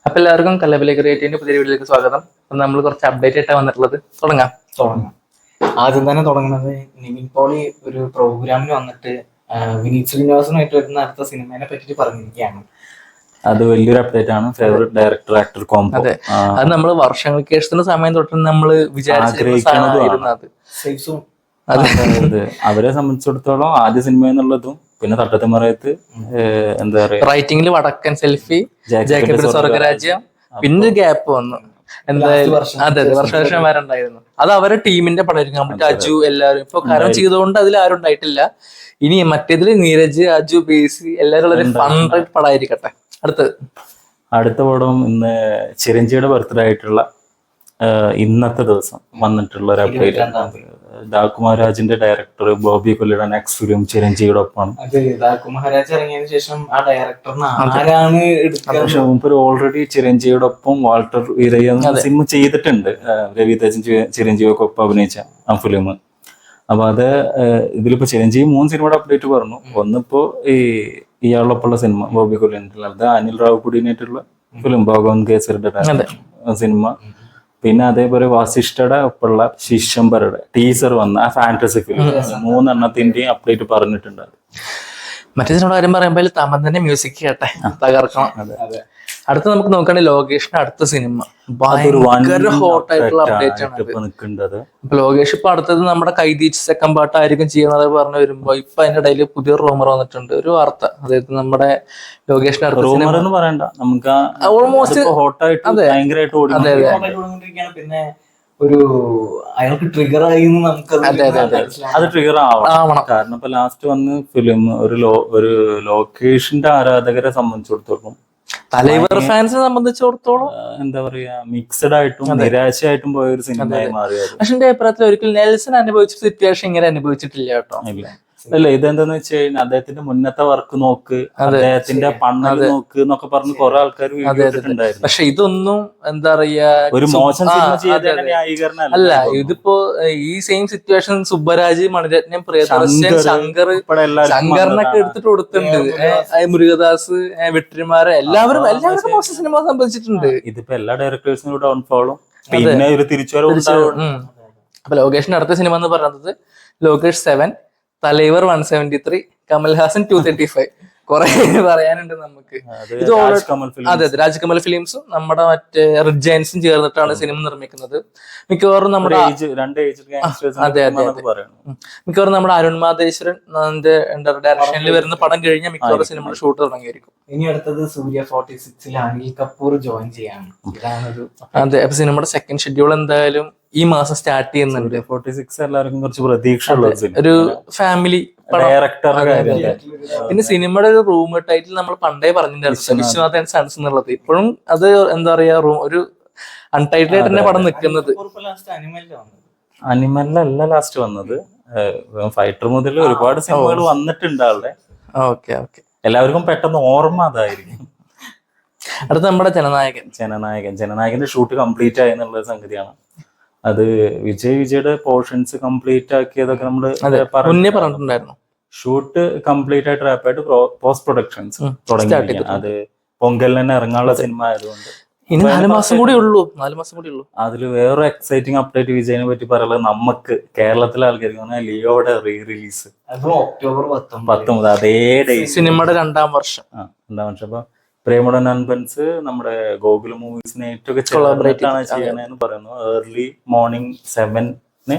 അപ്പൊ എല്ലാവർക്കും കലബിലെ ക്രിയേറ്റീവിന്റെ പുതിയ വീഡിയോയിലേക്ക് സ്വാഗതം. നമ്മൾ കുറച്ച് അപ്ഡേറ്റ് ആയിട്ടാണ് വന്നിട്ടുള്ളത്. തുടങ്ങാം. ആദ്യം തന്നെ തുടങ്ങുന്നത് നിവിൻ പോളി ഒരു പ്രോഗ്രാമിന് വന്നിട്ട് വിനീത് ശ്രീനിവാസനുമായിട്ട് വരുന്ന അടുത്ത സിനിമയെ പറ്റിട്ട് പറഞ്ഞിരിക്കുകയാണ്. അത് വലിയൊരു അപ്ഡേറ്റ് ആണ്. Favourite director actor combo. അതെ, അത് നമ്മൾ വർഷങ്ങൾക്ക് ശേഷത്തിന്റെ സമയം തൊട്ട് നമ്മൾ വിചാരിച്ചിരുന്നത്. അവരെ സംബന്ധിച്ചിടത്തോളം ആദ്യ സിനിമ എന്നുള്ളതും പിന്നെ തട്ടത്തിമറയത്ത് എന്താ പറയാ റൈറ്റിംഗിൽ വടക്കൻ സെൽഫി, ജേക്കബിന്റെ സ്വർഗരാജ്യം, പിന്നെ ഗ്യാപ്പ് വന്നു. എന്തായാലും അതെ വർഷം വരെ ഉണ്ടായിരുന്നു. അത് അവരെ ടീമിന്റെ പടമായിരിക്കും. നമുക്ക് അജു എല്ലാവരും ഇപ്പൊ കരം ചെയ്തുകൊണ്ട് അതിൽ ആരും ഉണ്ടായിട്ടില്ല. ഇനി മറ്റേതിൽ നീരജ്, അജു, ബേസി എല്ലാവരും ഉള്ള ഒരു ഫൺ പടമായിരിക്കട്ടെ. അടുത്ത പടം ഇന്ന് ചിരഞ്ജിയുടെ ബർത്ത്ഡേ ആയിട്ടുള്ള ഇന്നത്തെ ദിവസം വന്നിട്ടുള്ള ഒരു അപ്ഡേറ്റ്. ദാകുമാരാജിന്റെ ഡയറക്ടർ ബോബി കൊല്ലിയുടെ നെക്സ്റ്റ് ഫിലിം ചിരഞ്ജിയുടെ ഒപ്പമാണ്. ദാകുമാരാജ് ഇറങ്ങിയതിനു ശേഷം ആ ഡയറക്ടറിന് ആരാണ് പക്ഷെ മുമ്പ് ഓൾറെഡി ചിരഞ്ജിയുടെ ഒപ്പം വാൾട്ടർ വീരയ്യ സിനിമ ചെയ്തിട്ടുണ്ട്. രവിതേജൻ ചിരഞ്ജീവിയൊക്കെ ഒപ്പം അഭിനയിച്ച ആ ഫിലിം. അപ്പൊ അത് ഇതിലിപ്പോ ചിരഞ്ജീവി 3 സിനിമയുടെ അപ്ഡേറ്റ് പറഞ്ഞു. ഒന്നിപ്പോ ഇയാളൊപ്പമുള്ള സിനിമ ബോബി കൊല്ലിയുടെ, അത് അനിൽ റാവുപുടിനായിട്ടുള്ള ഫിലിം ഭഗവന്ത് കേസരിയുടെ സിനിമ. പിന്നെ അതേപോലെ വാസിഷ്ഠയുടെ ഒപ്പമുള്ള ശിശംബരുടെ ടീസർ വന്ന ആ ഫാന്റസി ഫിലിം. 3 എണ്ണത്തിന്റെയും അപ്ഡേറ്റ് പറഞ്ഞിട്ടുണ്ട്. മറ്റേ സിനിമ കാര്യം പറയുമ്പോൾ തമന്റെ മ്യൂസിക് കേട്ടെ തകർക്കണം. അടുത്ത നമുക്ക് നോക്കുകയാണെങ്കിൽ ലോകേഷിന്റെ അടുത്ത സിനിമ ഭയങ്കര ഹോട്ട് ആയിട്ടുള്ള അപ്ഡേറ്റ് ആണ്. ലോകേഷ് ഇപ്പൊ അടുത്തത് നമ്മുടെ കൈതീച്ച് സെക്കൻഡ് പാട്ടായിരിക്കും ചെയ്യുന്നത് പറഞ്ഞു വരുമ്പോ ഇപ്പൊ അതിന്റെ ഇടയിൽ പുതിയൊരു റൂമർ വന്നിട്ടുണ്ട്, ഒരു വാർത്ത. അതായത് നമ്മുടെ ലോകേഷിന്റെ അടുത്ത ഓൾമോസ്റ്റ് പിന്നെ ഒരു അയാൾക്ക് ട്രിഗർ ആയി അത് ട്രിഗർ ആവണം. കാരണം ഇപ്പൊ ലാസ്റ്റ് വന്ന് ഫിലിം ഒരു ലോകേഷിന്റെ ആരാധകരെ സംബന്ധിച്ചിടത്തോളം, തലൈവർ ഫാൻസിനെ സംബന്ധിച്ചിടത്തോളം എന്താ പറയാ, മിക്സഡ് ആയിട്ടും നിരാശയായിട്ടും പോയ ഒരു സിനിമയായി മാറിയത്. പക്ഷെ എന്റെ അഭിപ്രായത്തിൽ ഒരിക്കലും നെൽസൺ അനുഭവിച്ച സിറ്റുവേഷൻ ഇങ്ങനെ അനുഭവിച്ചിട്ടില്ല കേട്ടോ. അല്ല, ഇതെന്താന്ന് വെച്ച് കഴിഞ്ഞാൽ അദ്ദേഹത്തിന്റെ മുന്നത്തെ വർക്ക് നോക്ക്, അദ്ദേഹത്തിന്റെ പണ്ണൽ നോക്ക് എന്നൊക്കെ പറഞ്ഞ് കുറെ ആൾക്കാർ വീട്ടിലുണ്ടായിരുന്നു. പക്ഷെ ഇതൊന്നും എന്താ പറയാ ഒരു മോശം സിനിമ ചെയ്യാൻ ന്യായീകരണം അല്ല. ഇതിപ്പോ ഈ സെയിം സിറ്റുവേഷൻ സുബ്ബരാജ്, മണിരത്നം, പ്രിയദർശൻ, ശങ്കറിനൊക്കെ എടുത്തിട്ട് കൊടുത്തിട്ടുണ്ട്. മുരുകദാസ്, വെട്രിമാരെ എല്ലാവരും മോശം സിനിമ സംബന്ധിച്ചിട്ടുണ്ട്. ഇതിപ്പോ എല്ലാ ഡയറക്ടേഴ്സിനും ഡൗൺഫോളും പിന്നെ ഒരു തിരിച്ചുവരവും. അപ്പൊ ലോകേഷിന്റെ അടുത്ത സിനിമ എന്ന് പറയുന്നത് ലോകേഷ് 7, തലൈവർ 173, കമൽഹാസൻ 235. കുറെ പറയാനുണ്ട് നമുക്ക്. ഇത് അതെ രാജ്കമൽ ഫിലിംസും നമ്മുടെ മറ്റേ റിഡ് ജയൻസും ചേർന്നിട്ടാണ് സിനിമ നിർമ്മിക്കുന്നത്. മിക്കവാറും നമ്മുടെ മിക്കവാറും നമ്മുടെ അരുൺ മാതേശ്വരൻ ഡയറക്ഷനിൽ വരുന്ന പടം കഴിഞ്ഞാൽ മിക്കവാറും സിനിമയുടെ ഷൂട്ട് തുടങ്ങിയിരിക്കും. ഇനി അടുത്തത് സൂര്യ 46 അനിൽ കപൂർ ജോയിൻ ചെയ്യാണ്. അതെ, അപ്പൊ സിനിമയുടെ സെക്കൻഡ് ഷെഡ്യൂൾ എന്തായാലും ഈ മാസം സ്റ്റാർട്ട് ചെയ്യുന്നുണ്ട്. 46 എല്ലാവർക്കും കുറച്ച് പ്രതീക്ഷ ഒരു ഫാമിലി പിന്നെ സിനിമയുടെ ഒരു റൂം ടൈറ്റിൽ നമ്മൾ പണ്ടേ പറഞ്ഞിട്ടുണ്ടായിരുന്നു, വിശ്വനാഥൻ സൺസ് എന്നുള്ളത്. ഇപ്പോഴും അത് എന്താ പറയാ, ഒരു അൺടൈറ്റിൽ ആയിട്ട് തന്നെ പടം നിൽക്കുന്നത്. അനിമലല്ല ലാസ്റ്റ് വന്നത്, ഫൈറ്റർ മുതൽ ഒരുപാട് സിനിമകൾ വന്നിട്ടുണ്ട് ആളുടെ. ഓക്കെ ഓക്കെ, എല്ലാവർക്കും പെട്ടെന്ന് ഓർമ്മ അതായിരിക്കും. അടുത്ത നമ്മുടെ ജനനായകന്റെ ഷൂട്ട് കംപ്ലീറ്റ് ആയി എന്നുള്ള സംഗതിയാണ്. അത് വിജയുടെ പോർഷൻസ് കംപ്ലീറ്റ് ആക്കിയതൊക്കെ നമ്മള് മുന്നേ പറഞ്ഞിട്ടുണ്ടായിരുന്നു. ഷൂട്ട് കംപ്ലീറ്റ് ആയിട്ട് റാപ്പായിട്ട് പോസ്റ്റ് പ്രൊഡക്ഷൻസ് തുടങ്ങി. അത് പൊങ്കലിന് തന്നെ ഇറങ്ങാനുള്ള സിനിമ ആയതുകൊണ്ട് ഇനി 4 മാസം കൂടി ഉള്ളൂ. അതില് വേറെ എക്സൈറ്റിംഗ് അപ്ഡേറ്റ് വിജയിനെ പറ്റി പറയുന്നത് നമുക്ക് കേരളത്തിലെ ആൾക്കാർക്ക് ലിയോയുടെ റീ റിലീസ് ഒക്ടോബർ 19 അതേ ഡേറ്റ്, സിനിമയുടെ 2ാം വർഷം. അപ്പൊ പ്രേമുടൻ അൻപൻസ് നമ്മുടെ ഗോകുല മൂവീസിനെ ഏറ്റവും കൊളാബറേറ്റാണ് ചെയ്യണമെന്ന് പറയുന്നു. ഏർലി മോർണിംഗ് 7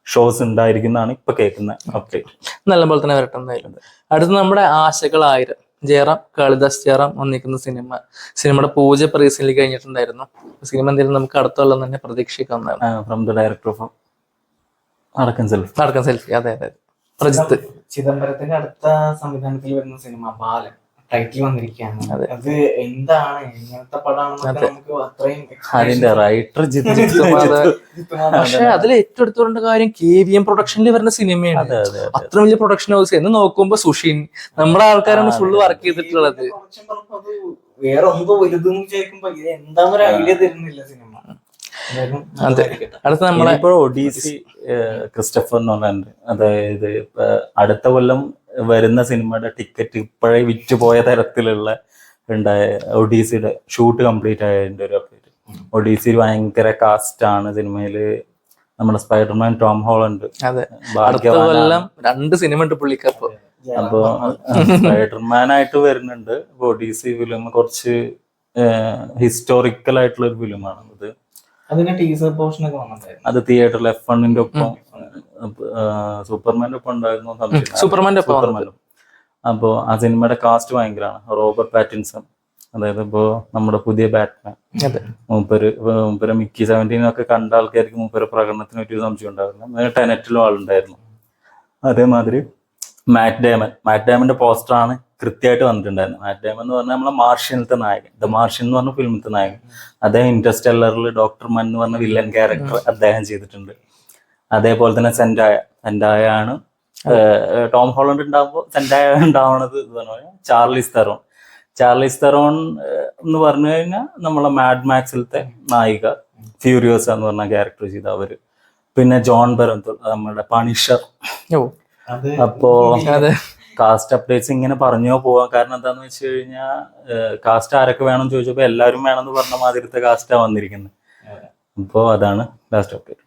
ഷോസ് ഉണ്ടായിരിക്കുന്നതാണ് ഇപ്പൊ കേൾക്കുന്ന അപ്ഡേറ്റ്. നല്ലപോലെ തന്നെ വരട്ടെ എന്തായാലും. അടുത്ത് നമ്മുടെ ആശകൾ 1000 ജയറാം, കാളിദാസ് ജയറാം ഒന്നിക്കുന്ന സിനിമയുടെ പൂജ റീസെന്റ് കഴിഞ്ഞിട്ടുണ്ടായിരുന്നു. സിനിമ എന്തെങ്കിലും നമുക്ക് അടുത്തുള്ള തന്നെ പ്രതീക്ഷിക്കാവുന്നതാണ്. ഫ്രം ദ ഡയറക്ടർ ഓഫ് അടക്കൻ സെൽഫി. അതെ അതെ, പ്രജിത്ത്. ചിദംബരത്തിന്റെ അടുത്ത സംവിധാനത്തിൽ വരുന്ന സിനിമ ബാലൻ ടൈറ്റിൽ വന്നിരിക്കുകയാണ്. അത് എന്താണ്, എങ്ങനത്തെ പടമാണെന്നൊക്കെ നമുക്ക് അത്രയും അതിന്റെ റൈറ്റർ പക്ഷെ അതിൽ ഏറ്റവും എടുത്തുകൊണ്ട കാര്യം KVM പ്രൊഡക്ഷനിൽ വരുന്ന സിനിമയാണ്. അത്ര വലിയ പ്രൊഡക്ഷൻ ഹൗസ് എന്ന് നോക്കുമ്പോ സുഷിൻ നമ്മുടെ ആൾക്കാരാണ് ഫുള്ള് വർക്ക് ചെയ്തിട്ടുള്ളത്. വേറെ എന്തോ വലുതെന്ന് ചോദിക്കുമ്പോ എന്താന്നൊരു ഐഡിയ തരുന്നില്ല സിനിമ. അടുത്ത നമ്മളെ ഒഡീസി ക്രിസ്റ്റഫർ നോളാൻഡ്, അതായത് അടുത്ത കൊല്ലം വരുന്ന സിനിമയുടെ ടിക്കറ്റ് ഇപ്പോഴേ വിറ്റുപോയ തരത്തിലുള്ള ഉണ്ടായ ഒഡീസിയുടെ ഷൂട്ട് കംപ്ലീറ്റ് ആയതിന്റെ ഒരു അപ്ഡേറ്റ്. ഒഡീസിയിൽ ഭയങ്കര കാസ്റ്റ് ആണ് സിനിമയില്. നമ്മുടെ സ്പൈഡർമാൻ ടോം ഹോളണ്ട് അതെ, അടുത്ത കൊല്ലം 2 സിനിമ ഉണ്ട് പുള്ളിക്കപ്പോ. അപ്പൊ സ്പൈഡർമാൻ ആയിട്ട് വരുന്നുണ്ട്. ഒഡീസി ഫിലിം കുറച്ച് ഹിസ്റ്റോറിക്കൽ ആയിട്ടുള്ള ഒരു ഫിലിമാണ് ഇത്. അതിന്റെ ടീസർ പോർഷൻ ഒക്കെ വന്നിട്ടുണ്ടായിരുന്നു. അത് തിയേറ്ററിൽ F1 ഒപ്പം സൂപ്പർമാന്റെ ഒപ്പം ഉണ്ടായിരുന്നു. സൂപ്പർമാന്റെ ഒപ്പം. അപ്പോ ആ സിനിമയുടെ കാസ്റ്റ് ഭയങ്കരമാണ്. റോബർട്ട് പാറ്റിൻസൺ, അതായത് ഇപ്പോ നമ്മുടെ പുതിയ ബാറ്റ്മാൻ, മൂപ്പര് മിക്കി 17 ഒക്കെ കണ്ട ആൾക്കാർക്ക് മൂപ്പര് പ്രകടനത്തിന് പറ്റിയ സംശയം ഉണ്ടായിരുന്നു. ടെനറ്റിലും ആളുണ്ടായിരുന്നു. അതേമാതിരി മാറ്റ് ഡേമന്റെ പോസ്റ്ററാണ് കൃത്യമായിട്ട് വന്നിട്ടുണ്ടായിരുന്നു. മാറ്റ് ഡേമൻ എന്ന് പറഞ്ഞാൽ നമ്മളെ മാർഷ്യനിലത്തെ നായകൻ, ദ മാർഷ്യൻ എന്ന് പറഞ്ഞ ഫിലിമിലത്തെ നായകൻ. അദ്ദേഹം ഇന്റർസ്റ്റെല്ലറിൽ ഡോക്ടർ മൻ എന്ന് പറഞ്ഞ വില്ലൻ ക്യാരക്ടർ അദ്ദേഹം ചെയ്തിട്ടുണ്ട്. അതേപോലെ തന്നെ സെൻഡായ ആണ് ടോം ഹോളണ്ട് ഉണ്ടാകുമ്പോൾ സെൻഡായ ഉണ്ടാവണത് ചാർലിസ് തെറോൺ എന്ന് പറഞ്ഞു കഴിഞ്ഞാൽ നമ്മളെ മാഡ് മാക്സിലത്തെ നായിക ഫ്യൂരിയോസ എന്ന് പറഞ്ഞ ക്യാരക്ടർ ചെയ്ത അവര്. പിന്നെ ജോൺ ബെറന്തൂർ നമ്മുടെ പണിഷർ. അപ്പോ കാസ്റ്റ് അപ്ഡേറ്റ്സ് ഇങ്ങനെ പറഞ്ഞോ പോവാം. കാരണം എന്താന്ന് വെച്ച് കഴിഞ്ഞാൽ കാസ്റ്റ് ആരൊക്കെ വേണം ചോദിച്ചപ്പോ എല്ലാവരും വേണമെന്ന് പറഞ്ഞ മാതിരത്തെ കാസ്റ്റാ വന്നിരിക്കുന്നത്. അപ്പോ അതാണ് ലാസ്റ്റ് അപ്ഡേറ്റ്.